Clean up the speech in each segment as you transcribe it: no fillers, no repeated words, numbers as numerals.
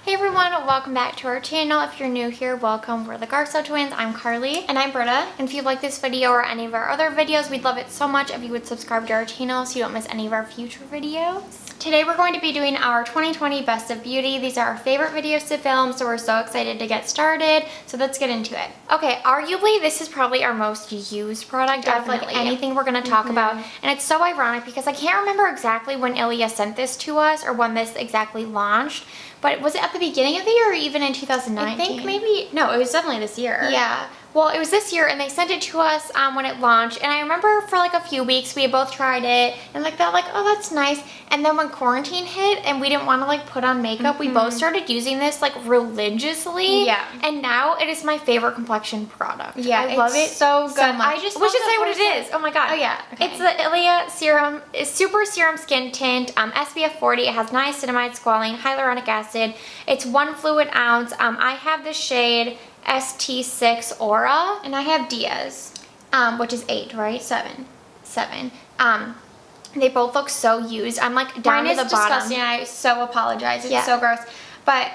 Hey everyone, welcome back to our channel. If you're new here, welcome. We're the Garso twins. I'm Carly. And I'm Britta. And if you like this video or any of our other videos, we'd love it so much if you would subscribe to our channel so you don't miss any of our future videos. Today we're going to be doing our 2020 Best of Beauty. These are our favorite videos to film, so we're so excited to get started. So let's get into it. Okay, arguably this is probably our most used product of like anything we're going to talk about. And it's so ironic because I can't remember exactly when Ilia sent this to us or when this exactly launched. But was it at the beginning of the year or even in 2019? I think maybe, no, it was definitely this year. Yeah. Well, it was this year and they sent it to us when it launched. And I remember for like a few weeks we both tried it and like they're like, oh, that's nice. And then when quarantine hit and we didn't want to like put on makeup, we both started using this like religiously. Yeah. And now it is my favorite complexion product. Yeah, I love it so good. so much. I just we should say what it it is. Oh my god. Oh yeah. Okay. It's the Ilia Serum, Super Serum Skin Tint, SPF 40. It has niacinamide, squalane, hyaluronic acid. It's 1 fluid ounce. I have the shade ST6 Aura. And I have Diaz. Which is 8, right? 7. 7. They both look so used. I'm like down Mine to the is bottom. disgusting. I so apologize. It's so gross. But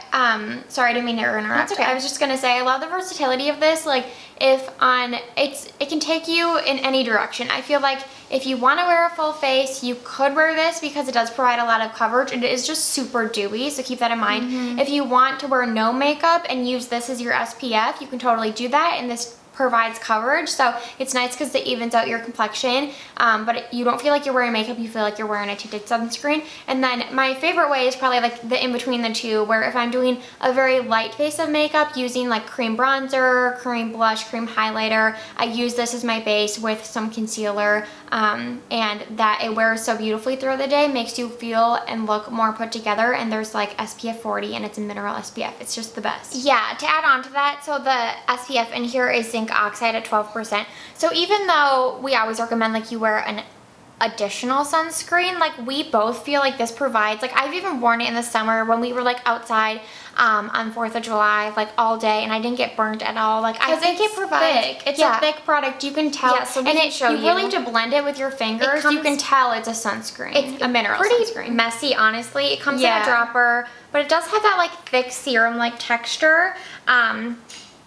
sorry, I didn't mean to interrupt. That's okay. I was just gonna say I love the versatility of this. Like if on it can take you in any direction. I feel like if you want to wear a full face, you could wear this because it does provide a lot of coverage and it is just super dewy, so keep that in mind. If you want to wear no makeup and use this as your SPF, you can totally do that, and this provides coverage, so it's nice because it evens out your complexion, but you don't feel like you're wearing makeup, you feel like you're wearing a tinted sunscreen. And then my favorite way is probably like the in between the two, where if I'm doing a very light face of makeup using like cream bronzer, cream blush, cream highlighter, I use this as my base with some concealer, and that it wears so beautifully throughout the day, makes you feel and look more put together. And there's like SPF 40 and it's a mineral SPF. It's just the best. Yeah, to add on to that, so the SPF in here is zinc oxide at 12%. So even though we always recommend like you wear an additional sunscreen, like we both feel like this provides, like I've even worn it in the summer when we were like outside on 4th of July like all day and I didn't get burnt at all. Like I think it provides thick. It's a thick product, you can tell. Yeah, so and you really to blend it with your fingers, you can tell it's a sunscreen. It's a mineral sunscreen. Pretty messy, honestly. It comes in a dropper, but it does have that like thick serum like texture.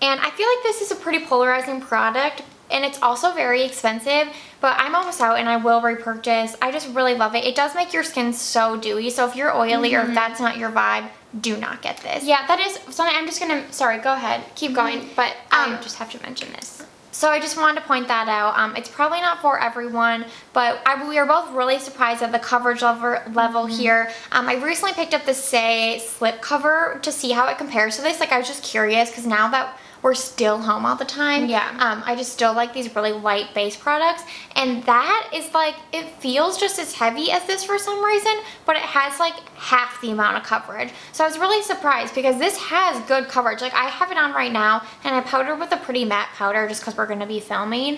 And I feel like this is a pretty polarizing product, and it's also very expensive, but I'm almost out and I will repurchase. I just really love it. It does make your skin so dewy, so if you're oily or if that's not your vibe, do not get this. Yeah, that is something I'm just gonna, sorry, go ahead, keep going, but I just have to mention this. So I just wanted to point that out. It's probably not for everyone, but we are both really surprised at the coverage level here. I recently picked up the Say slip cover to see how it compares to this. Like I was just curious because now that we're still home all the time, I just still like these really light base products, and that is like, it feels just as heavy as this for some reason, but it has like half the amount of coverage. So I was really surprised because this has good coverage. Like I have it on right now and I powdered with a pretty matte powder just because we're going to be filming,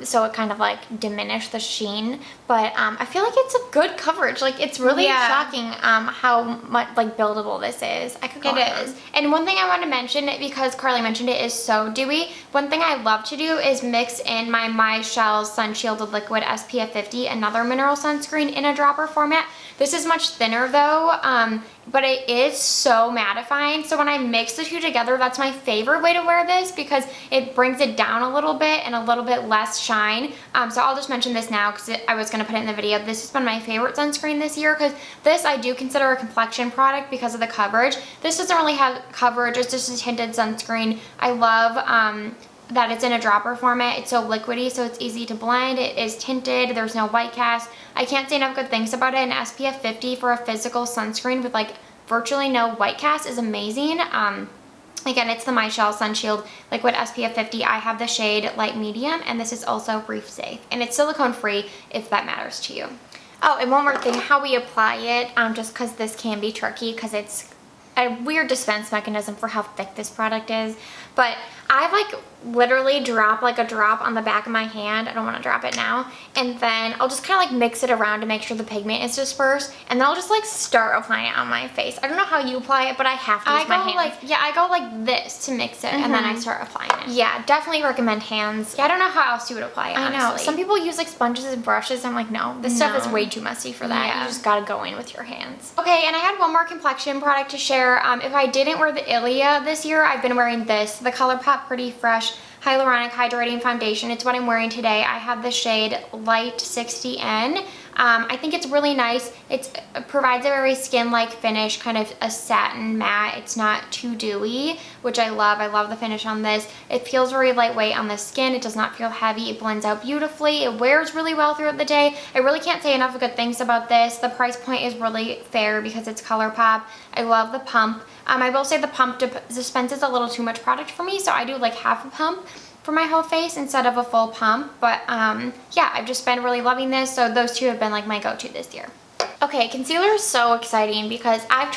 so it kind of like diminished the sheen, but I feel like it's a good coverage. Like it's really shocking how much like buildable this is. I could go It is. And one thing I want to mention, because Carly mentioned it is so dewy, one thing I love to do is mix in my My Shell Sun Shielded Liquid SPF 50, another mineral sunscreen, in a dropper format. This is much thinner though, but it is so mattifying. So when I mix the two together, that's my favorite way to wear this because it brings it down a little bit and a little bit less shine. So I'll just mention this now because I was going to put it in the video. This has been my favorite sunscreen this year because this I do consider a complexion product because of the coverage. This doesn't really have coverage. It's just a tinted sunscreen. I love that it's in a dropper format. It's so liquidy, so it's easy to blend. It is tinted. There's no white cast. I can't say enough good things about it. An SPF 50 for a physical sunscreen with like virtually no white cast is amazing. Again, it's the My Shell Sun Shield Liquid SPF 50. I have the shade light medium, and this is also reef safe, and it's silicone free if that matters to you. Oh, and one more thing, how we apply it, just because this can be tricky because it's a weird dispense mechanism for how thick this product is, but I like literally drop like a drop on the back of my hand. I don't want to drop it now. And then I'll just kind of like mix it around to make sure the pigment is dispersed. And then I'll just like start applying it on my face. I don't know how you apply it, but I have to use my hands. I go like this to mix it, and then I start applying it. Yeah, definitely recommend hands. Yeah, I don't know how else you would apply it, honestly. I know. Some people use like sponges and brushes. I'm like, no, this stuff is way too messy for that. Yeah. You just gotta go in with your hands. Okay, and I had one more complexion product to share. If I didn't wear the Ilia this year, I've been wearing this, the Colourpop Pretty Fresh Hyaluronic Hydrating Foundation. It's what I'm wearing today. I have the shade Light 60N. I think it's really nice. It provides a very skin-like finish, kind of a satin matte. It's not too dewy, which I love. I love the finish on this. It feels very lightweight on the skin. It does not feel heavy. It blends out beautifully. It wears really well throughout the day. I really can't say enough good things about this. The price point is really fair because it's Colourpop. I love the pump. I will say the pump dispenses a little too much product for me, so I do like half a pump for my whole face instead of a full pump. But yeah, I've just been really loving this, so those two have been like my go-to this year. Okay, concealer is so exciting because I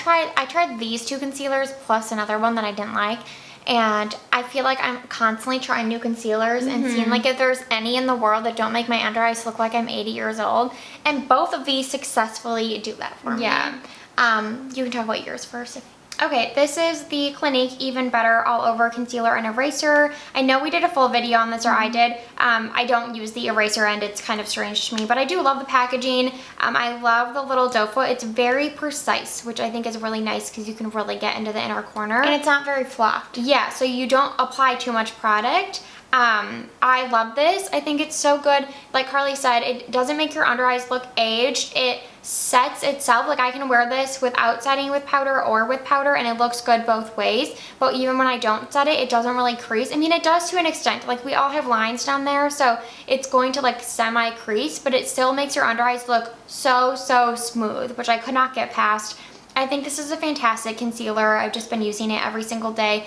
tried these two concealers plus another one that I didn't like, and I feel like I'm constantly trying new concealers and seeing like if there's any in the world that don't make my under eyes look like I'm 80 years old, and both of these successfully do that for me. Yeah. You can talk about yours first. Okay, this is the Clinique Even Better All Over Concealer and Eraser. I know we did a full video on this, or I did. I don't use the eraser end. It's kind of strange to me, but I do love the packaging. I love the little doe foot. It's very precise, which I think is really nice because you can really get into the inner corner. And it's not very flocked. Yeah, so you don't apply too much product. I love this. I think it's so good. Like Carly said, it doesn't make your under eyes look aged. It sets itself. Like I can wear this without setting with powder or with powder, and it looks good both ways. But even when I don't set it, it doesn't really crease. I mean, it does to an extent. Like we all have lines down there, so it's going to like semi-crease, but it still makes your under eyes look so smooth, which I could not get past. I think this is a fantastic concealer. I've just been using it every single day.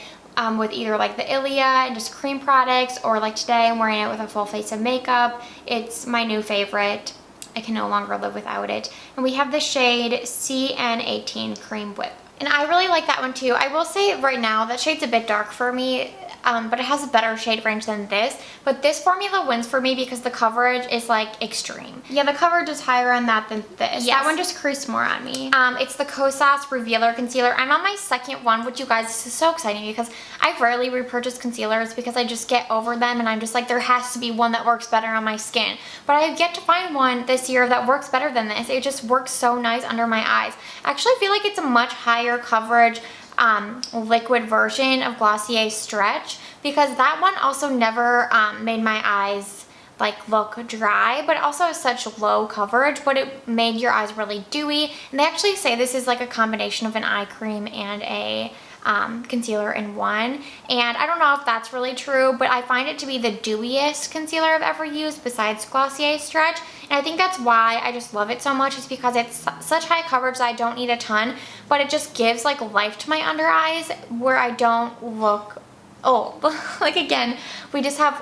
With either like the Ilia and just cream products, or like today I'm wearing it with a full face of makeup. It's my new favorite. I can no longer live without it. And we have the shade CN18 Cream Whip. And I really like that one too. I will say right now that shade's a bit dark for me, but it has a better shade range than this. But this formula wins for me because the coverage is like extreme. Yeah, the coverage is higher on that than this. Yes. That one just creased more on me. It's the Cosrx Revealer Concealer. I'm on my second one, which you guys, this is so exciting because I rarely repurchase concealers because I just get over them and I'm just like, there has to be one that works better on my skin. But I have yet to find one this year that works better than this. It just works so nice under my eyes. I actually feel like it's a much higher coverage liquid version of Glossier Stretch, because that one also never made my eyes like look dry, but it also has such low coverage, but it made your eyes really dewy. And they actually say this is like a combination of an eye cream and a concealer in one, and I don't know if that's really true, but I find it to be the dewiest concealer I've ever used besides Glossier Stretch. And I think that's why I just love it so much, is because it's such high coverage that I don't need a ton, but it just gives like life to my under eyes where I don't look old. Like again, we just have,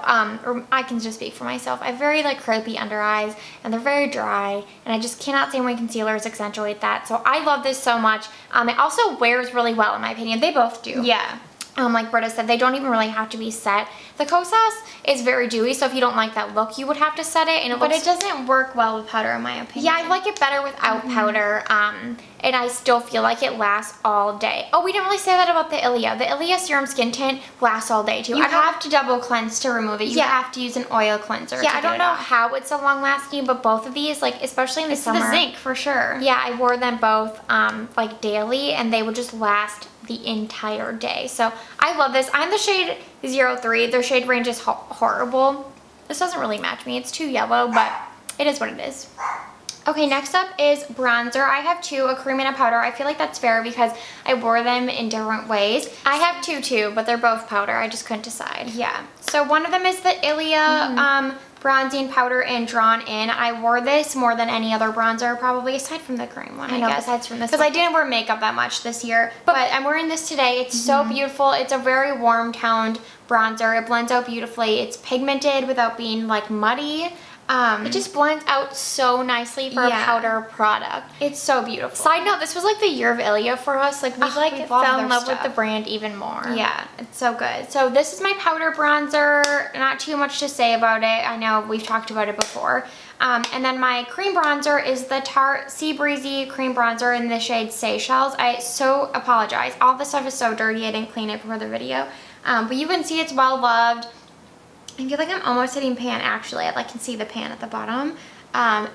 or I can just speak for myself, I have very like crepey under eyes and they're very dry, and I just cannot say my concealers accentuate that. So I love this so much. It also wears really well in my opinion. They both do. Yeah. Like Britta said, they don't even really have to be set. The Cosrx is very dewy, so if you don't like that look, you would have to set it. But it doesn't work well with powder in my opinion. Yeah, I like it better without powder, and I still feel like it lasts all day. Oh, we didn't really say that about the Ilia. The Ilia Serum Skin Tint lasts all day too. You have to double cleanse to remove it. You have to use an oil cleanser. Yeah, I don't know how it's so long lasting, but both of these, like especially in the summer. The zinc for sure. Yeah, I wore them both like daily, and they would just last the entire day. So I love this. I'm the shade 03. Their shade range is horrible. This doesn't really match me. It's too yellow, but it is what it is. Okay, next up is bronzer. I have two, a cream and a powder. I feel like that's fair because I wore them in different ways. I have two too, but they're both powder. I just couldn't decide. Yeah. So one of them is the Ilia bronzing powder in Drawn In. I wore this more than any other bronzer probably, aside from the cream one, I guess. Besides from this because I didn't wear makeup that much this year, but I'm wearing this today. It's so beautiful. It's a very warm toned bronzer. It blends out beautifully. It's pigmented without being like muddy. It just blends out so nicely for a powder product. It's so beautiful. Side note, this was like the year of Ilia for us. Like we fell in love with the brand even more. Yeah, it's so good. So this is my powder bronzer. Not too much to say about it. I know we've talked about it before. And then my cream bronzer is the Tarte Sea Breezy cream bronzer in the shade Seychelles. I so apologize. All this stuff is so dirty. I didn't clean it before the video. But you can see it's well loved. I feel like I'm almost hitting pan actually. I can see the pan at the bottom.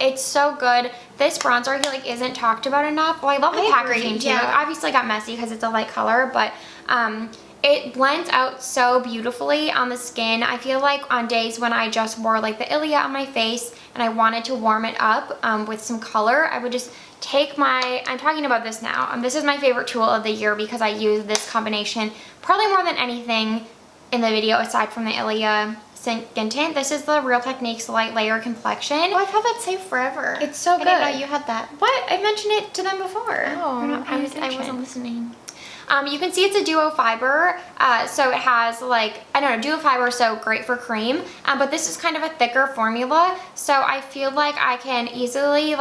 It's so good. This bronzer I feel like isn't talked about enough. Well, I love the packaging too. Yeah. It obviously got messy because it's a light color, but it blends out so beautifully on the skin. I feel like on days when I just wore like the Ilia on my face and I wanted to warm it up with some color, I would just take I'm talking about this now. This is my favorite tool of the year because I use this combination probably more than anything in the video aside from the Ilia Skin Tint. This is the Real Techniques Light Layer Complexion. Oh, I've had that saved forever. It's so good. I didn't know you had that. What? I mentioned it to them before. Oh, I wasn't listening. You can see it's a duo fiber, so it has duo fiber is so great for cream, but this is kind of a thicker formula, so I feel like I can easily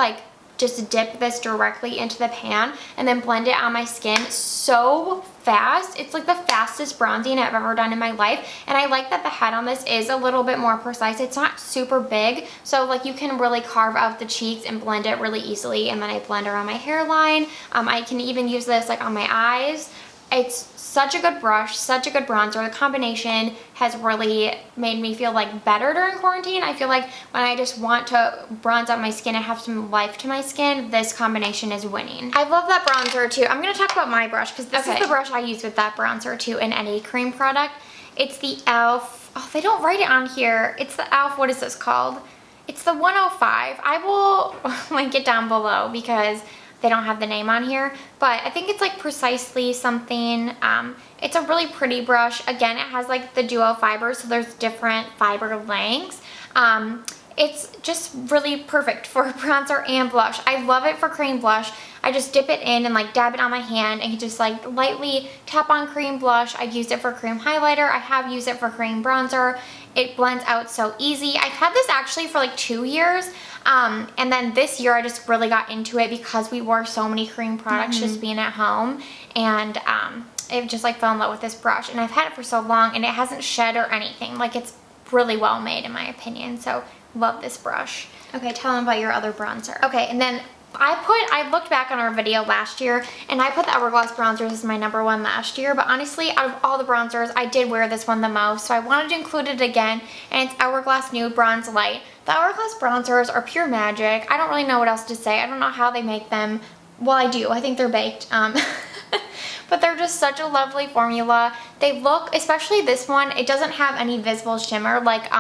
just dip this directly into the pan and then blend it on my skin so fast. It's like the fastest bronzing I've ever done in my life, and I like that the head on this is a little bit more precise. It's not super big, so you can really carve out the cheeks and blend it really easily, and then I blend around my hairline. I can even use this on my eyes. It's such a good brush, such a good bronzer. The combination has really made me feel better during quarantine. I feel like when I just want to bronze out my skin and have some life to my skin, this combination is winning. I love that bronzer too. I'm going to talk about my brush because this is the brush I use with that bronzer too in any cream product. It's the e.l.f. Oh, they don't write it on here. It's the e.l.f. What is this called? It's the 105. I will link it down below because they don't have the name on here, but I think it's Precisely something. It's a really pretty brush. Again, it has the duo fibers, so there's different fiber lengths. It's just really perfect for bronzer and blush. I love it for cream blush. I just dip it in and dab it on my hand and just lightly tap on cream blush. I've used it for cream highlighter. I have used it for cream bronzer. It blends out so easy. I've had this actually for 2 years. And then this year I just really got into it because we wore so many cream products just being at home, and it just fell in love with this brush, and I've had it for so long and it hasn't shed or anything. It's really well made in my opinion, so love this brush. Okay, tell them about your other bronzer. Okay, and then I looked back on our video last year and I put the Hourglass Bronzers as my #1 last year, but honestly, out of all the bronzers, I did wear this one the most, so I wanted to include it again, and it's Hourglass Nude Bronze Light. The Hourglass Bronzers are pure magic. I don't really know what else to say. I don't know how they make them. Well, I do. I think they're baked. But they're just such a lovely formula. They look, especially this one, it doesn't have any visible shimmer like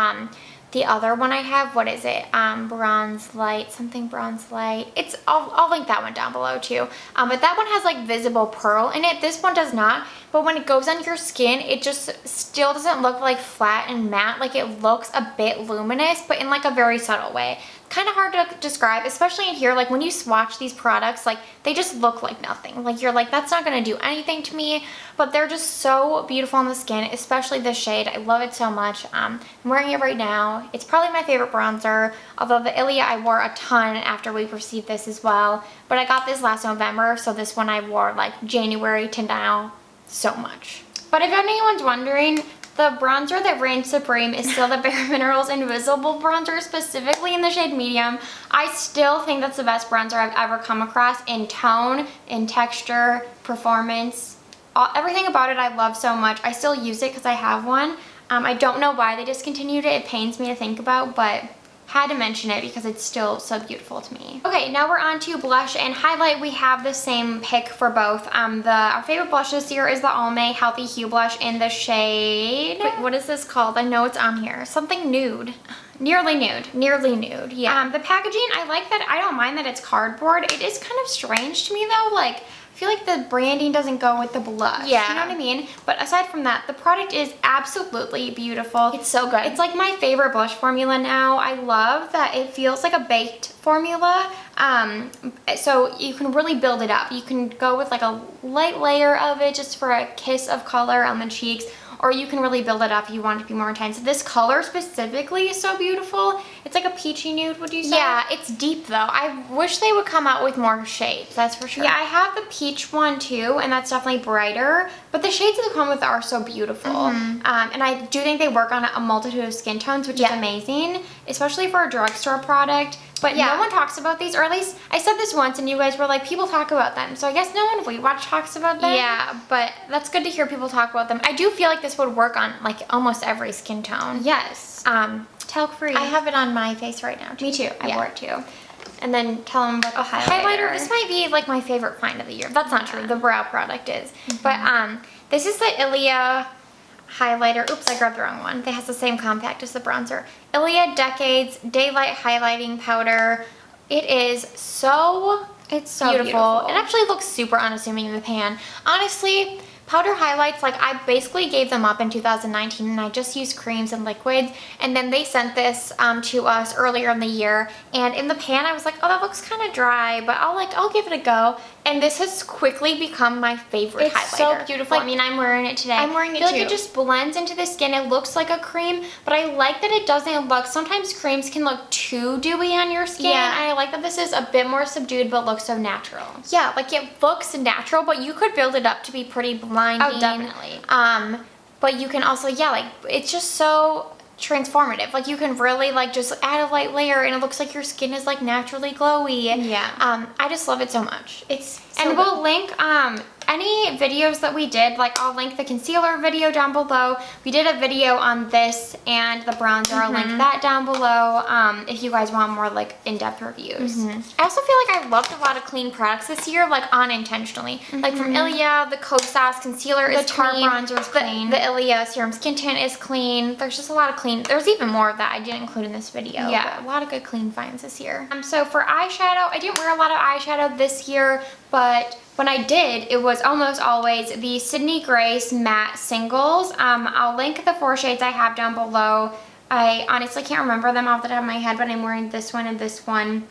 the other one I have. What is it? Bronze Light, something Bronze Light. I'll link that one down below too. But that one has visible pearl in it. This one does not. But when it goes on your skin, it just still doesn't look flat and matte. It looks a bit luminous, but in a very subtle way. Kind of hard to describe, especially in here. When you swatch these products, they just look like nothing. You're that's not gonna do anything to me, but they're just so beautiful on the skin, especially this shade. I love it so much. I'm wearing it right now. It's probably my favorite bronzer, although the Ilia I wore a ton after we received this as well, but I got this last November, so this one I wore January to now so much. But if anyone's wondering, the bronzer that reigns supreme is still the Bare Minerals Invisible Bronzer, specifically in the shade medium. I still think that's the best bronzer I've ever come across in tone, in texture, performance. Everything about it I love so much. I still use it because I have one. I don't know why they discontinued it. It pains me to think about, but had to mention it because it's still so beautiful to me. Okay, now we're on to blush and highlight. We have the same pick for both. Our favorite blush this year is the Almay Healthy Hue Blush in the shade... Wait, what is this called? I know it's on here. Something nude. Nearly nude. Nearly nude, yeah. The packaging, I like that. I don't mind that it's cardboard. It is kind of strange to me though. I feel like the branding doesn't go with the blush. Yeah. You know what I mean? But aside from that, the product is absolutely beautiful. It's so good. It's my favorite blush formula now. I love that it feels like a baked formula. So you can really build it up. You can go with a light layer of it just for a kiss of color on the cheeks, or you can really build it up if you want it to be more intense. This color specifically is so beautiful. It's like a peachy nude, would you say? Yeah, it's deep though. I wish they would come out with more shades, that's for sure. Yeah, I have the peach one too, and that's definitely brighter, but the shades that they come with are so beautiful. And I do think they work on a multitude of skin tones, which is amazing, especially for a drugstore product. But no one talks about these, or at least I said this once and you guys were like, people talk about them. So I guess no one Weight Watch talks about them. Yeah, but that's good to hear people talk about them. I do feel like this would work on like almost every skin tone. Yes. Talc-free. I have it on my face right now too. Me too. I wore it too. And then tell them about the highlighter. This might be like my favorite find of the year. That's not true. The brow product is. But this is the Ilia highlighter. Oops, I grabbed the wrong one. It has the same compact as the bronzer. Ilia Decades DayLite Highlighting Powder. It is so beautiful. It actually looks super unassuming in the pan. Honestly, powder highlights, like I basically gave them up in 2019 and I just used creams and liquids, and then they sent this to us earlier in the year, and in the pan I was like, oh, that looks kind of dry, but I'll give it a go. And this has quickly become my favorite highlighter. It's so beautiful. Like, I mean, I'm wearing it today. I'm wearing it too. I feel too. like it just blends into the skin. It looks like a cream, but I like that it doesn't look, sometimes creams can look too dewy on your skin. Yeah. And I like that this is a bit more subdued, but looks so natural. Yeah, like it looks natural, but you could build it up to be pretty blinding. Oh, definitely. But you can also, like, it's just so transformative. Like you can really like just add a light layer and it looks like your skin is like naturally glowy. Yeah. I just love it so much. It's so and we'll link any videos that we did, like I'll link the concealer video down below. We did a video on this and the bronzer. I'll link that down below if you guys want more like in-depth reviews. I also feel like I loved a lot of clean products this year, like unintentionally. Like from Ilia, the Cosrx concealer is Tarte clean. bronzer is clean. The Ilia Serum Skin Tint is clean. There's just a lot of clean. There's even more of that I didn't include in this video. Yeah. A lot of good clean finds this year. So for eyeshadow, I didn't wear a lot of eyeshadow this year, but when I did, it was almost always the Sydney Grace matte singles. I'll link the 4 shades I have down below. I honestly can't remember them off the top of my head, but I'm wearing this one and this one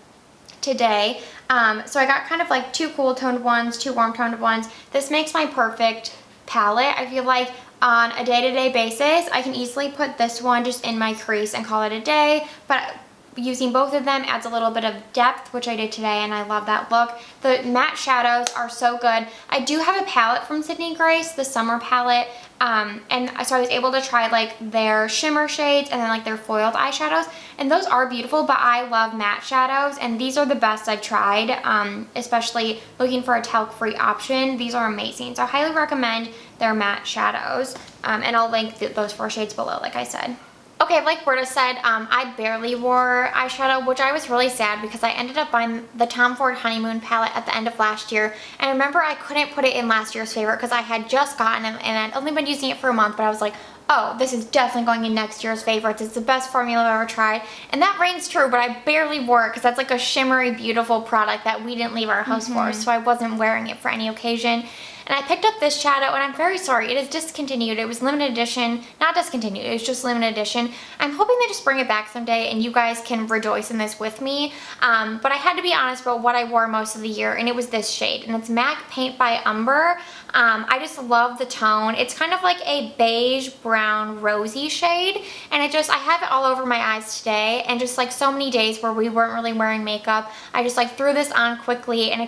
today. So I got kind of like 2 cool toned ones, 2 warm toned ones. This makes my perfect palette. I feel like on a day-to-day basis, I can easily put this one just in my crease and call it a day, but using both of them adds a little bit of depth, which I did today, and I love that look. The matte shadows are so good. I do have a palette from Sydney Grace, the summer palette, and so I was able to try like their shimmer shades and then like their foiled eyeshadows, and those are beautiful, but I love matte shadows, and these are the best I've tried, especially looking for a talc-free option. These are amazing, so I highly recommend their matte shadows, and I'll link those 4 shades below, like I said. Okay, like Berta said, I barely wore eyeshadow, which I was really sad because I ended up buying the Tom Ford Honeymoon palette at the end of last year. And I remember I couldn't put it in last year's favorite because I had just gotten it and I'd only been using it for a month, but I was like, oh, this is definitely going in next year's favorites. It's the best formula I've ever tried. And that reigns true, but I barely wore it because that's like a shimmery, beautiful product that we didn't leave our house for, so I wasn't wearing it for any occasion. And I picked up this shadow, and I'm very sorry, it is discontinued. It was limited edition, not discontinued, it was just limited edition. I'm hoping they just bring it back someday and you guys can rejoice in this with me. But I had to be honest about what I wore most of the year, and it was this shade, and it's MAC Paint by Umber. I just love the tone. It's kind of like a beige, brown, rosy shade, and I have it all over my eyes today, and just like so many days where we weren't really wearing makeup, I just like threw this on quickly, and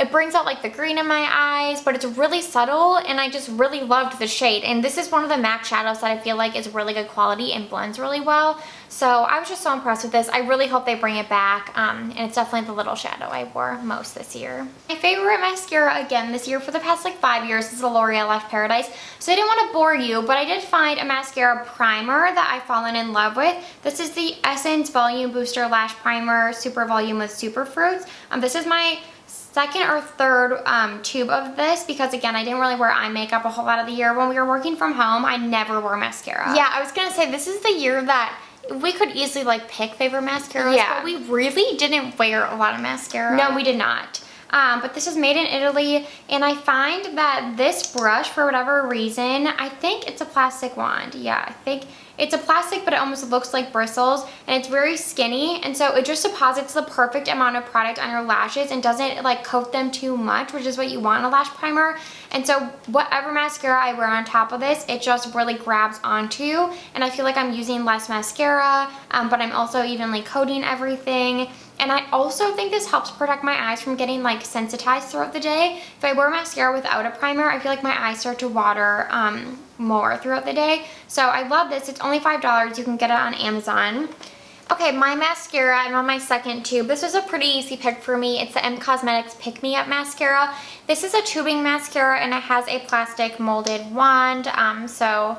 it brings out like the green in my eyes, but it's really subtle, and I just really loved the shade. And this is one of the MAC shadows that I feel like is really good quality and blends really well. So I was just so impressed with this. I really hope they bring it back, and it's definitely the little shadow I wore most this year. My favorite mascara again this year for the past like 5 years is the L'Oreal Lash Paradise. So I didn't want to bore you, but I did find a mascara primer that I've fallen in love with. This is the Essence Volume Booster Lash Primer Super Volume with Superfruits. This is my second or third tube of this because again, I didn't really wear eye makeup a whole lot of the year. When we were working from home, I never wore mascara. Yeah, I was gonna say this is the year that we could easily like pick favorite mascaras, but we really didn't wear a lot of mascara. No, we did not. but this is made in Italy, and I find that this brush, for whatever reason, I think it's a plastic wand. Yeah, I think it's a plastic, but it almost looks like bristles, and it's very skinny, and so it just deposits the perfect amount of product on your lashes and doesn't like coat them too much, which is what you want in a lash primer. And so whatever mascara I wear on top of this, it just really grabs onto, and I feel like I'm using less mascara, but I'm also evenly coating everything. And I also think this helps protect my eyes from getting like sensitized throughout the day. If I wear mascara without a primer, I feel like my eyes start to water more throughout the day. So I love this. It's only $5. You can get it on Amazon. Okay, my mascara, I'm on my second tube. This was a pretty easy pick for me. It's the M Cosmetics Pick Me Up mascara. This is a tubing mascara, and it has a plastic molded wand. So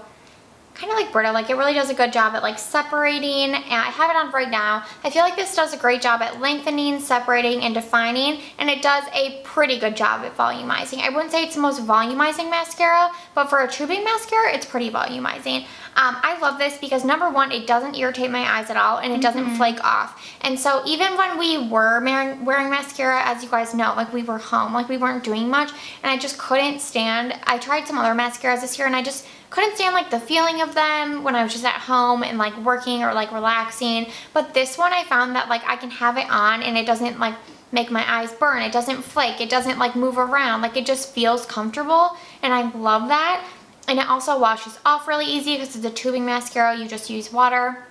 kind of like brittle, like it really does a good job at like separating, and I have it on right now. I feel like this does a great job at lengthening, separating, and defining, and it does a pretty good job at volumizing. I wouldn't say it's the most volumizing mascara, but for a tubing mascara, it's pretty volumizing. I love this because number one, it doesn't irritate my eyes at all, and it doesn't flake off. And so even when we were wearing mascara, as you guys know, like we were home, like we weren't doing much, and I just couldn't stand, I tried some other mascaras this year, and I just couldn't stand like the feeling of them when I was just at home and like working or like relaxing. But this one, I found that like I can have it on and it doesn't like make my eyes burn, it doesn't flake, it doesn't like move around, like it just feels comfortable, and I love that. And it also washes off really easy because it's a tubing mascara. You just use water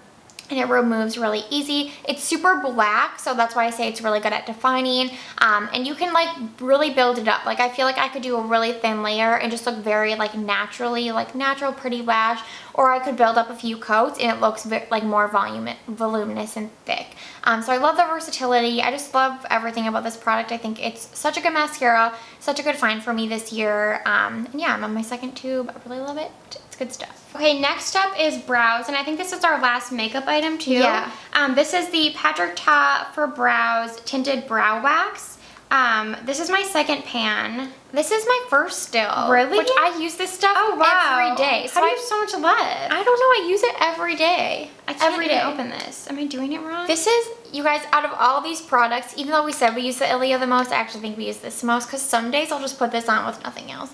and it removes really easy. It's super black, so that's why I say it's really good at defining. And you can like really build it up. Like I feel like I could do a really thin layer and just look very like naturally, like natural pretty lash, or I could build up a few coats and it looks like more voluminous and thick. So I love the versatility. I just love everything about this product. I think it's such a good mascara, such a good find for me this year. And yeah, I'm on my second tube. I really love it. It's good stuff. Okay, next up is brows, and I think this is our last makeup item too. Yeah. This is the Patrick Ta for Brows Tinted Brow Wax. This is my second pan. This is my first still. Really? Which I use this stuff every day. So How do you have so much left? I don't know. I use it every day. I can't even open this. Am I doing it wrong? This is, you guys, out of all these products, even though we said we use the Ilia the most, I actually think we use this the most because some days I'll just put this on with nothing else.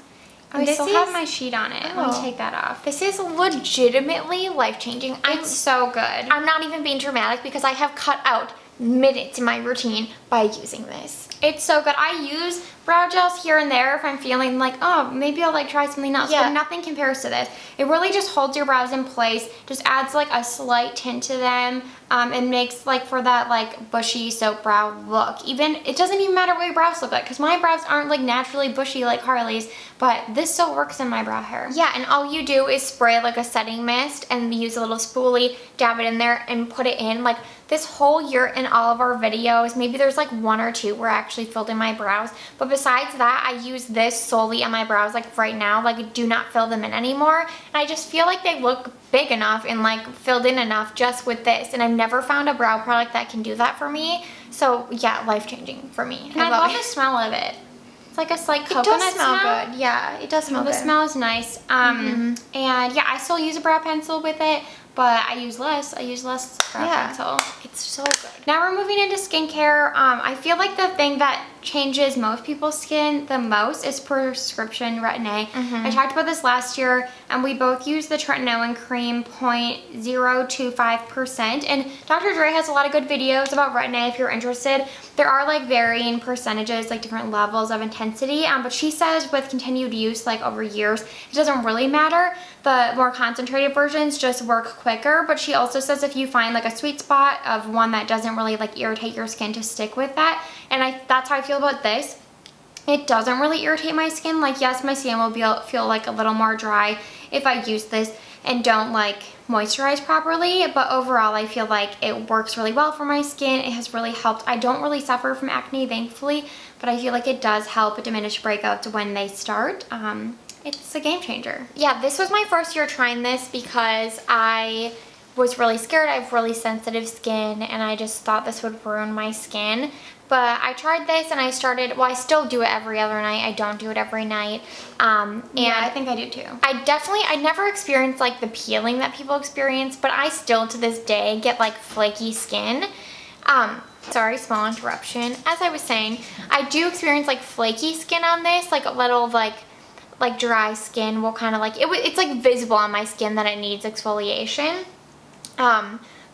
I still have my sheet on it. Let me take that off. This is legitimately life-changing. It's so good. I'm not even being dramatic because I have cut out minutes in my routine by using this. It's so good. I use brow gels here and there if I'm feeling like, oh, maybe I'll like try something else, but nothing compares to this. It really just holds your brows in place, just adds like a slight tint to them, and makes like for that like bushy soap brow look. Even, it doesn't even matter what your brows look like because my brows aren't like naturally bushy like Harley's, but this still works in my brow hair. Yeah, and all you do is spray like a setting mist and use a little spoolie, dab it in there and put it in. Like this whole year in all of our videos, maybe there's like one or two where I actually filled in my brows, but besides that, I use this solely on my brows like right now. Like I do not fill them in anymore, and I just feel like they look big enough and like filled in enough just with this, and I've never found a brow product that can do that for me. So yeah, life-changing for me. And I love the smell of it. It's like a slight coconut smell. It does smell good. Yeah, it does smell good. The smell is nice. And yeah, I still use a brow pencil with it, but I use less brow pencil. It's so good. Now we're moving into skincare. I feel like the thing that changes most people's skin the most is prescription Retin-A. I talked about this last year, and we both use the Tretinoin cream 0.025%, and Dr. Dre has a lot of good videos about Retin-A if you're interested. There are like varying percentages, like different levels of intensity, but she says with continued use like over years, it doesn't really matter. The more concentrated versions just work quicker, but she also says if you find like a sweet spot of one that doesn't really like irritate your skin, to stick with that. And that's how I feel about this. It doesn't really irritate my skin. Like yes, my skin will feel like a little more dry if I use this and don't like moisturize properly, but overall I feel like it works really well for my skin. It has really helped. I don't really suffer from acne, thankfully, but I feel like it does help diminish breakouts when they start. It's a game changer. Yeah, this was my first year trying this because I was really scared. I have really sensitive skin, and I just thought this would ruin my skin. But I tried this and I started, well, I still do it every other night. I don't do it every night. And yeah, I think I do too. I never experienced like the peeling that people experience, but I still to this day get like flaky skin. Sorry, small interruption. As I was saying, I do experience like flaky skin on this, like a little like dry skin will kind of like, it's like visible on my skin that it needs exfoliation.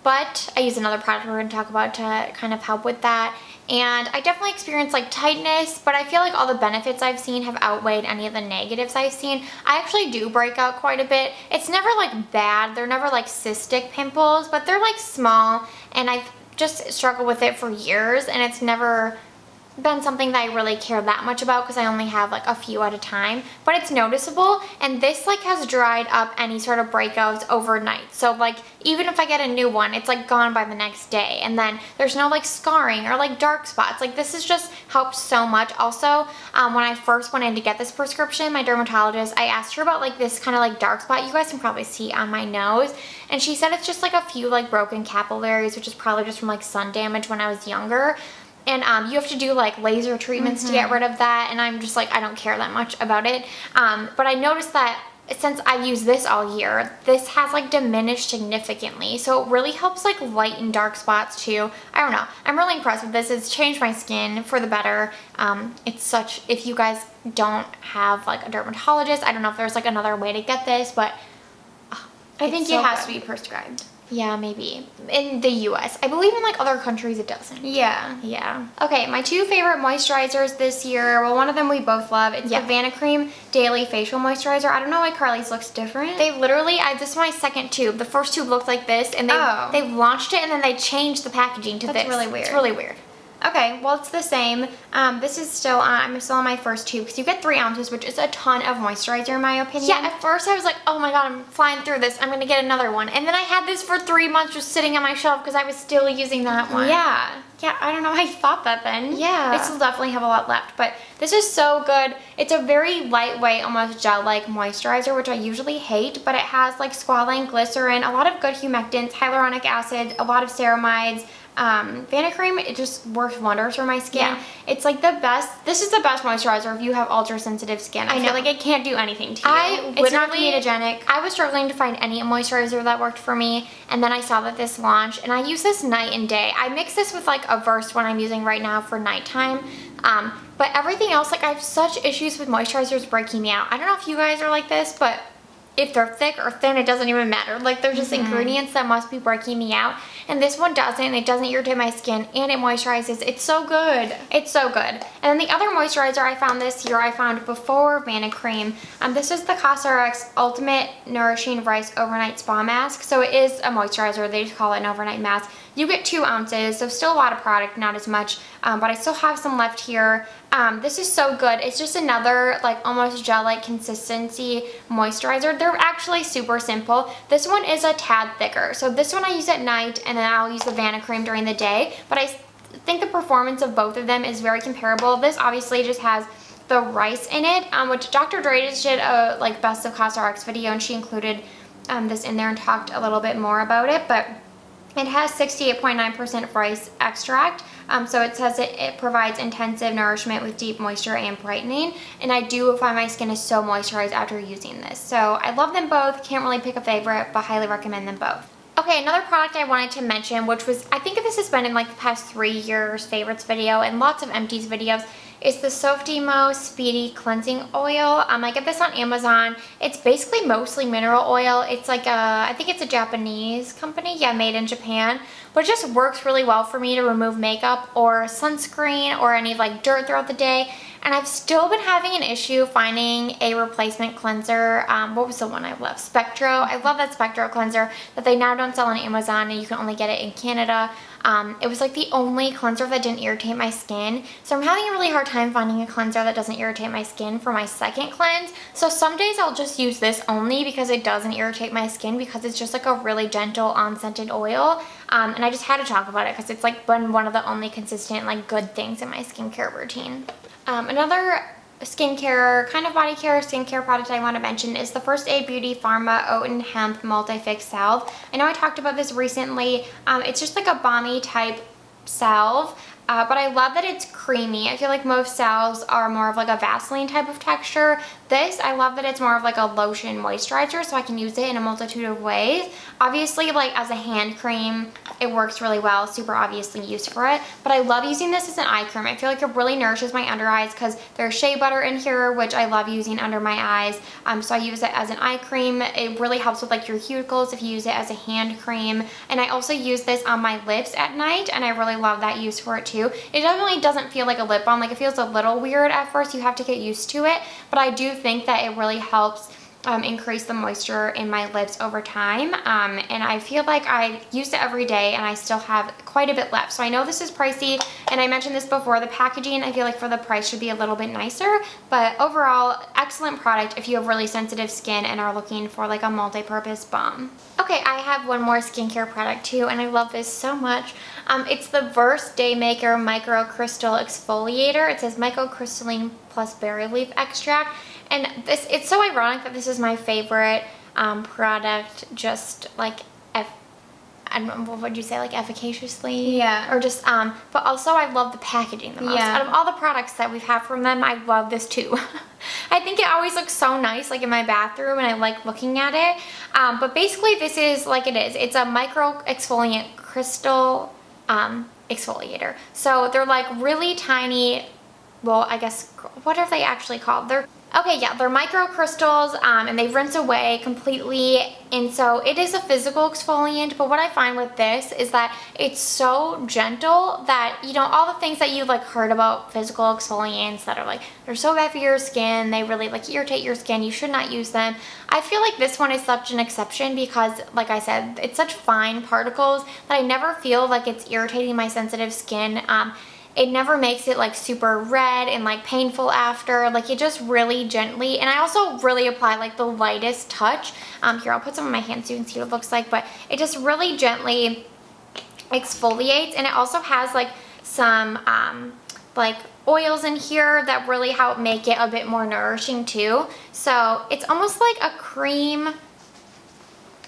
But I use another product we're going to talk about to kind of help with that. And I definitely experience like tightness, but I feel like all the benefits I've seen have outweighed any of the negatives I've seen. I actually do break out quite a bit. It's never like bad. They're never like cystic pimples, but they're like small, and I've just struggled with it for years, and it's never been something that I really care that much about because I only have like a few at a time, but it's noticeable, and this like has dried up any sort of breakouts overnight. So like even if I get a new one, it's like gone by the next day, and then there's no like scarring or like dark spots. Like this has just helped so much. Also, when I first went in to get this prescription, my dermatologist, I asked her about like this kind of like dark spot you guys can probably see on my nose, and she said it's just like a few like broken capillaries, which is probably just from like sun damage when I was younger. And you have to do like laser treatments to get rid of that, and I'm just like, I don't care that much about it. But I noticed that since I've used this all year, this has like diminished significantly. So it really helps like lighten dark spots too. I don't know. I'm really impressed with this. It's changed my skin for the better. It's such, if you guys don't have like a dermatologist, I don't know if there's like another way to get this, but I think it has to be prescribed. Yeah, maybe. In the US. I believe in like other countries it doesn't. Yeah. Yeah. Okay, my two favorite moisturizers this year, well, one of them we both love. It's the Vanna Cream Daily Facial Moisturizer. I don't know why Carly's looks different. They literally, this is my second tube. The first tube looked like this, and they launched it, and then they changed the packaging to this. That's really weird. It's really weird. Okay, well, it's the same. This is still, I'm still on my first tube because you get 3 ounces, which is a ton of moisturizer in my opinion. Yeah, at first I was like, oh my god, I'm flying through this. I'm going to get another one. And then I had this for 3 months just sitting on my shelf because I was still using that one. Yeah. Yeah, I don't know why I thought that then. Yeah. I still definitely have a lot left, but this is so good. It's a very lightweight, almost gel-like moisturizer, which I usually hate, but it has like squalane, glycerin, a lot of good humectants, hyaluronic acid, a lot of ceramides. Vanna Cream, it just works wonders for my skin. Yeah. It's like the best, this is the best moisturizer if you have ultra sensitive skin. I feel like it can't do anything to you. It's not comedogenic. I was struggling to find any moisturizer that worked for me, and then I saw that this launched, and I use this night and day. I mix this with like a Versed one I'm using right now for nighttime, but everything else, like I have such issues with moisturizers breaking me out. I don't know if you guys are like this, but if they're thick or thin, it doesn't even matter. Like there's just ingredients that must be breaking me out, and this one doesn't. It doesn't irritate my skin, and it moisturizes. It's so good. It's so good. And then the other moisturizer I found this year, I found before Vanna Cream. This is the Cosrx Ultimate Nourishing Rice Overnight Spa Mask. So it is a moisturizer. They just call it an overnight mask. You get 2 ounces, so still a lot of product, not as much, but I still have some left here. This is so good. It's just another like almost gel-like consistency moisturizer. They're actually super simple. This one is a tad thicker. So this one I use at night, and then I'll use the Vanna Cream during the day, but I think the performance of both of them is very comparable. This obviously just has the rice in it, which Dr. Dre just did a like best of Cosrx video, and she included this in there and talked a little bit more about it, but it has 68.9% rice extract, so it says it provides intensive nourishment with deep moisture and brightening, and I do find my skin is so moisturized after using this. So I love them both, can't really pick a favorite, but highly recommend them both. Okay, another product I wanted to mention, which was, I think this has been in like the past 3 years favorites video and lots of empties videos, is the Softimo Speedy Cleansing Oil. I get this on Amazon. It's basically mostly mineral oil. It's like I think it's a Japanese company, yeah, made in Japan, but it just works really well for me to remove makeup or sunscreen or any like dirt throughout the day. And I've still been having an issue finding a replacement cleanser. What was the one I love? Spectro. I love that Spectro cleanser that they now don't sell on Amazon, and you can only get it in Canada. It was like the only cleanser that didn't irritate my skin. So I'm having a really hard time finding a cleanser that doesn't irritate my skin for my second cleanse. So some days I'll just use this only because it doesn't irritate my skin, because it's just like a really gentle unscented oil. And I just had to talk about it because it's like been one of the only consistent like good things in my skincare routine. Another skincare, kind of body care skincare product I want to mention is the First Aid Beauty Pharma Oat and Hemp Multi-Fix Salve. I know I talked about this recently. It's just like a balmy type salve. but I love that it's creamy. I feel like most salves are more of like a Vaseline type of texture. This, I love that it's more of like a lotion moisturizer, so I can use it in a multitude of ways. Obviously, like as a hand cream, it works really well, super obviously used for it, but I love using this as an eye cream. I feel like it really nourishes my under eyes because there's shea butter in here, which I love using under my eyes, so I use it as an eye cream. It really helps with like your cuticles if you use it as a hand cream, and I also use this on my lips at night, and I really love that use for it too. It definitely doesn't feel like a lip balm. Like, it feels a little weird at first. You have to get used to it, but I do think that it really helps increase the moisture in my lips over time, and I feel like I use it every day and I still have quite a bit left. So I know this is pricey, and I mentioned this before, the packaging I feel like for the price should be a little bit nicer, but overall excellent product if you have really sensitive skin and are looking for like a multi-purpose balm. Okay, I have one more skincare product too, and I love this so much. It's the Verse Day Maker Micro Crystal Exfoliator. It says microcrystalline plus berry leaf extract. And this, it's so ironic that this is my favorite product, just like, I don't know, what would you say, like efficaciously? Yeah. Or just, but also I love the packaging the most. Yeah. Out of all the products that we've had from them, I love this too. I think it always looks so nice, like in my bathroom, and I like looking at it. But basically this is like it is. It's a micro exfoliant crystal exfoliator. So they're like really tiny, well, I guess, what are they actually called? They're micro crystals, and they rinse away completely, and so it is a physical exfoliant. But what I find with this is that it's so gentle that, you know, all the things that you've like heard about physical exfoliants that are like, they're so bad for your skin, they really like irritate your skin, you should not use them. I feel like this one is such an exception because, like I said, it's such fine particles that I never feel like it's irritating my sensitive skin. It never makes it like super red and like painful after. Like, it just really gently, and I also really apply like the lightest touch. Here, I'll put some on my hands so you can see what it looks like, but it just really gently exfoliates, and it also has like some like oils in here that really help make it a bit more nourishing too. So it's almost like a cream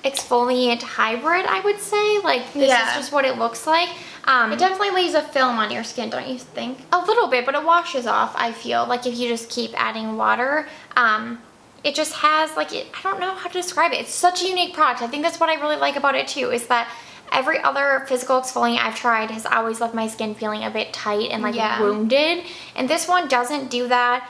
exfoliant hybrid, I would say. Like, this is just what it looks like. It definitely leaves a film on your skin, don't you think? A little bit, but it washes off, I feel, like if you just keep adding water. It just has like, I don't know how to describe it. It's such a unique product. I think that's what I really like about it too, is that every other physical exfoliant I've tried has always left my skin feeling a bit tight and like wounded, and this one doesn't do that.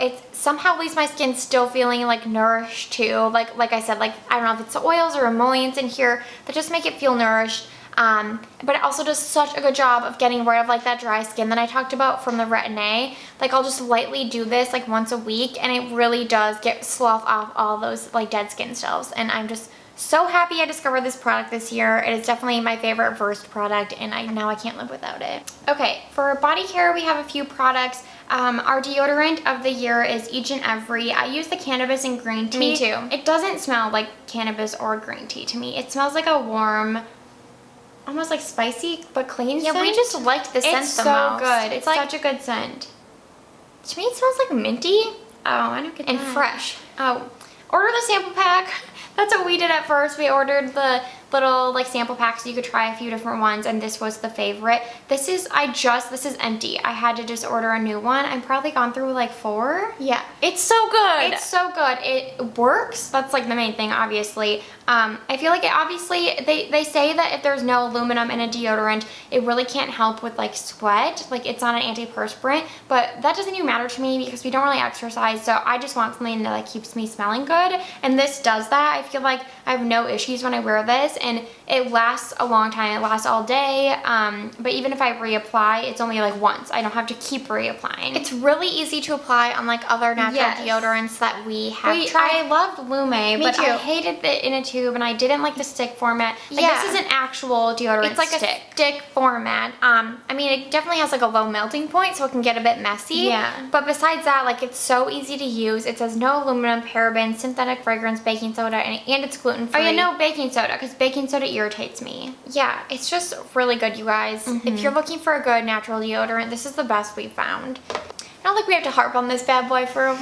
It somehow leaves my skin still feeling like nourished too. Like I said, like, I don't know if it's the oils or emollients in here that just make it feel nourished. But it also does such a good job of getting rid of like that dry skin that I talked about from the Retin-A. Like, I'll just lightly do this like once a week, and it really does slough off all those like dead skin cells. And I'm just so happy I discovered this product this year. It is definitely my favorite Verse product, and now I can't live without it. Okay, for body care we have a few products. Our deodorant of the year is Each and Every. I use the cannabis and green tea. Me too. It doesn't smell like cannabis or green tea to me. It smells like a warm, almost like spicy but clean scent. Yeah, we just liked the scent the most. It's so good. It's like, such a good scent. to me it smells like minty. Oh, I don't get and that. fresh. Oh, order the sample pack. That's what we did at first. We ordered the little like sample packs so you could try a few different ones, and this was the favorite. This is empty. I had to just order a new one. I've probably gone through like 4. Yeah, it's so good. It's so good. It works. That's like the main thing, obviously. I feel like it obviously, they say that if there's no aluminum in a deodorant, it really can't help with like sweat. Like, it's not an antiperspirant, but that doesn't even matter to me because we don't really exercise, so I just want something that like keeps me smelling good, and this does that. I feel like I have no issues when I wear this, and it lasts a long time. It lasts all day, but even if I reapply, it's only like once. I don't have to keep reapplying. It's really easy to apply on like other natural deodorants that we have tried. I loved Lume, but too. I hated it in a tube, and I didn't like the stick format. Like, this is an actual deodorant It's like stick. a stick format. I mean, it definitely has like a low melting point, so it can get a bit messy. Yeah. But besides that, like, it's so easy to use. It says no aluminum, parabens, synthetic fragrance, baking soda, and it's gluten-free. Oh yeah, no baking soda, because baking soda irritates me. Yeah, it's just really good, you guys. If you're looking for a good natural deodorant, this is the best we've found. I don't think we have to harp on this bad boy for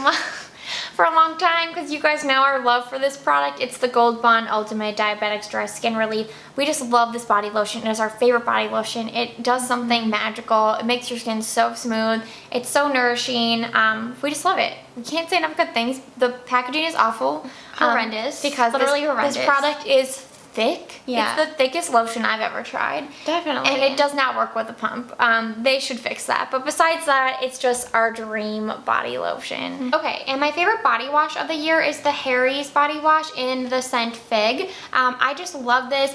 for a long time because you guys know our love for this product. It's the Gold Bond Ultimate Diabetic Dry Skin Relief. We just love this body lotion. It is our favorite body lotion. It does something magical. It makes your skin so smooth. It's so nourishing. We just love it. We can't say enough good things. The packaging is awful. Horrendous. Because literally horrendous. This product is thick. Yeah. It's the thickest lotion I've ever tried. Definitely. And it does not work with a pump. They should fix that. But besides that, it's just our dream body lotion. Okay, and my favorite body wash of the year is the Harry's body wash in the scent Fig. I just love this.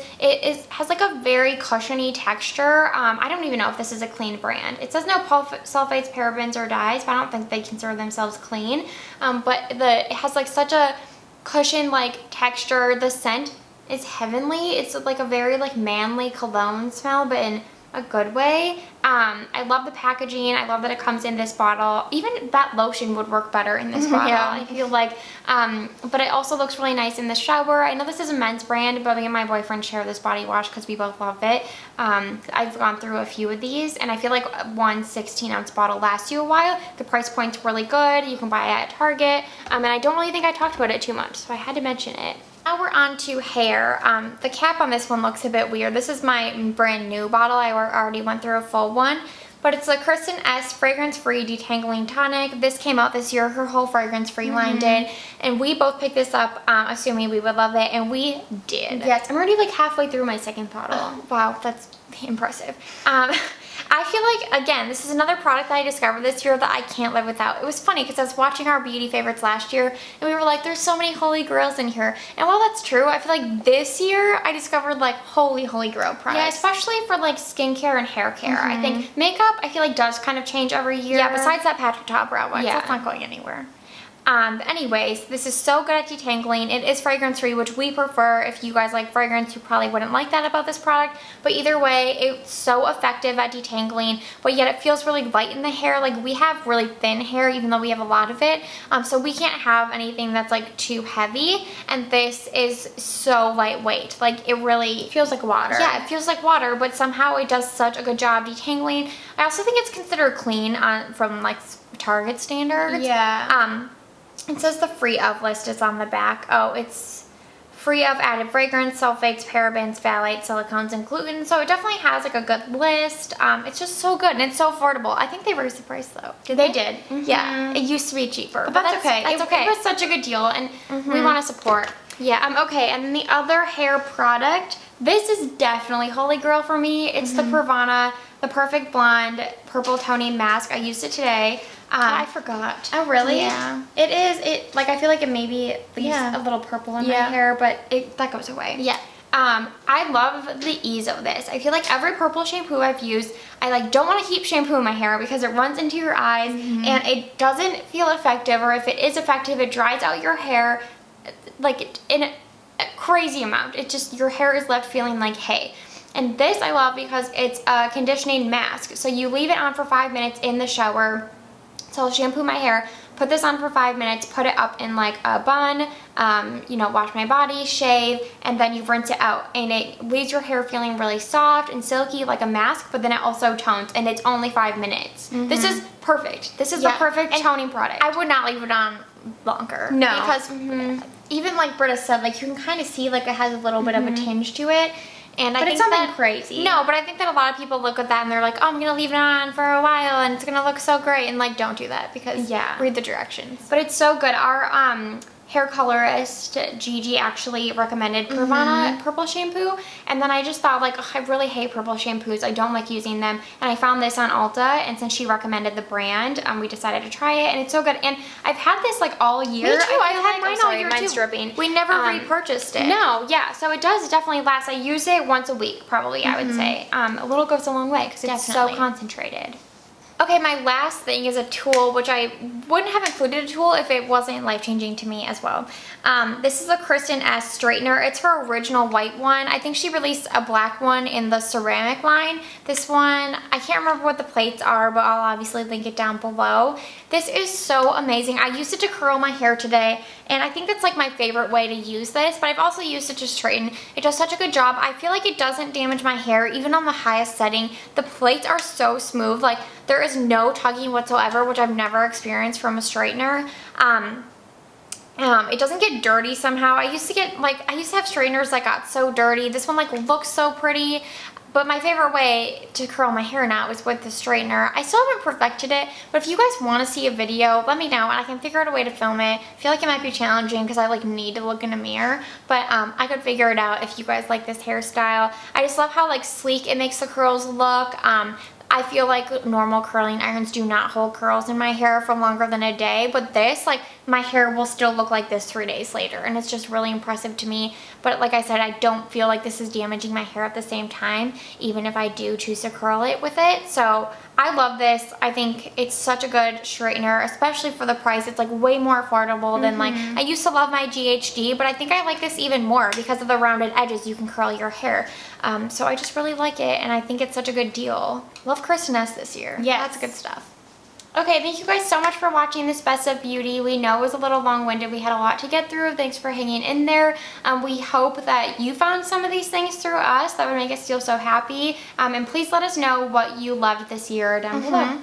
Has like a very cushiony texture. I don't even know if this is a clean brand. It says no sulfates, parabens, or dyes, but I don't think they consider themselves clean. But it has like such a cushion like texture. The scent is heavenly. It's like a very like manly cologne smell, but in a good way. I love the packaging. I love that it comes in this bottle. Even that lotion would work better in this bottle. Yeah. I feel like, but it also looks really nice in the shower. I know this is a men's brand, but me and my boyfriend share this body wash because we both love it. I've gone through a few of these, and I feel like one 16-ounce bottle lasts you a while. The price point's really good. You can buy it at Target, and I don't really think I talked about it too much, so I had to mention it. Now we're on to hair. The cap on this one looks a bit weird. This is my brand new bottle. I already went through a full one. But it's the Kristen S fragrance-free detangling tonic. This came out this year. Her whole fragrance-free line did. And we both picked this up assuming we would love it. And we did. Yes, I'm already like halfway through my second bottle. Wow, that's impressive. I feel like, again, this is another product that I discovered this year that I can't live without. It was funny because I was watching our beauty favorites last year and we were like, there's so many holy grails in here. And while that's true, I feel like this year I discovered like holy grail products. Yeah, especially for like skincare and hair care. I think makeup, I feel like does kind of change every year. Yeah, besides that Patrick Ta brow wax, that's not going anywhere. Anyways, this is so good at detangling. It is fragrance free, which we prefer. If you guys like fragrance, you probably wouldn't like that about this product. But either way, it's so effective at detangling, but yet it feels really light in the hair. Like we have really thin hair, even though we have a lot of it. So we can't have anything that's like too heavy. And this is so lightweight. Like it really feels like water. Yeah, it feels like water, but somehow it does such a good job detangling. I also think it's considered clean from like Target standards. Yeah. It says the free of list is on the back. Oh, it's free of added fragrance, sulfates, parabens, phthalates, silicones, and gluten. So it definitely has like a good list. It's just so good and it's so affordable. I think they raised the price though. They did. Yeah, it used to be cheaper. But that's okay. That's okay. It was such a good deal and we want to support. Yeah, okay, and then the other hair product, this is definitely holy grail for me. It's the Vanna, the Perfect Blonde Purple Toning Mask. I used it today. I forgot. Oh, really? Yeah. It is, like, I feel like it maybe leaves a little purple in my hair, but that goes away. Yeah. I love the ease of this. I feel like every purple shampoo I've used, I like don't want to keep shampoo in my hair because it runs into your eyes and it doesn't feel effective, or if it is effective, it dries out your hair like in a crazy amount. It just, your hair is left feeling like hay. And this I love because it's a conditioning mask. So you leave it on for 5 minutes in the shower. So I'll shampoo my hair, put this on for 5 minutes, put it up in like a bun, you know, wash my body, shave, and then you rinse it out. And it leaves your hair feeling really soft and silky like a mask, but then it also tones, and it's only 5 minutes. This is perfect. This is the perfect toning product. I would not leave it on longer. No. Because even like Britta said, like you can kind of see like it has a little bit of a tinge to it. And I think it's nothing that, crazy. No, but I think that a lot of people look at that and they're like, oh, I'm going to leave it on for a while and it's going to look so great. And like, don't do that because read the directions. But it's so good. Our hair colorist, Gigi, actually recommended Vanna purple shampoo. And then I just thought like, oh, I really hate purple shampoos. I don't like using them. And I found this on Ulta. And since she recommended the brand, we decided to try it. And it's so good. And I've had this like all year. Me too. I've had mine all year mine's too. dripping. We never repurchased it. No, yeah. So it does definitely last. I use it once a week, probably, I would say. A little goes a long way because it's so concentrated. Okay, my last thing is a tool, which I wouldn't have included a tool if it wasn't life-changing to me as well. This is a Kristen S straightener. It's her original white one. I think she released a black one in the ceramic line. This one, I can't remember what the plates are, but I'll obviously link it down below. This is so amazing. I used it to curl my hair today, and I think that's like my favorite way to use this, but I've also used it to straighten. It does such a good job. I feel like it doesn't damage my hair, even on the highest setting. The plates are so smooth. Like, there is no tugging whatsoever, which I've never experienced from a straightener. It doesn't get dirty somehow. I used to have straighteners that got so dirty. This one like looks so pretty. But my favorite way to curl my hair now is with the straightener. I still haven't perfected it, but if you guys want to see a video, let me know and I can figure out a way to film it. I feel like it might be challenging because I like need to look in a mirror, but I could figure it out if you guys like this hairstyle. I just love how like sleek it makes the curls look. I feel like normal curling irons do not hold curls in my hair for longer than a day, but this, like, my hair will still look like this 3 days later, and it's just really impressive to me. But like I said, I don't feel like this is damaging my hair at the same time, even if I do choose to curl it with it. So I love this. I think it's such a good straightener, especially for the price. It's like way more affordable than like, I used to love my GHD, but I think I like this even more because of the rounded edges you can curl your hair. So I just really like it, and I think it's such a good deal. Love Kristen S this year. Yes. That's good stuff. Okay, thank you guys so much for watching this Best of Beauty. We know it was a little long-winded. We had a lot to get through. Thanks for hanging in there. We hope that you found some of these things through us. That would make us feel so happy. And please let us know what you loved this year down below.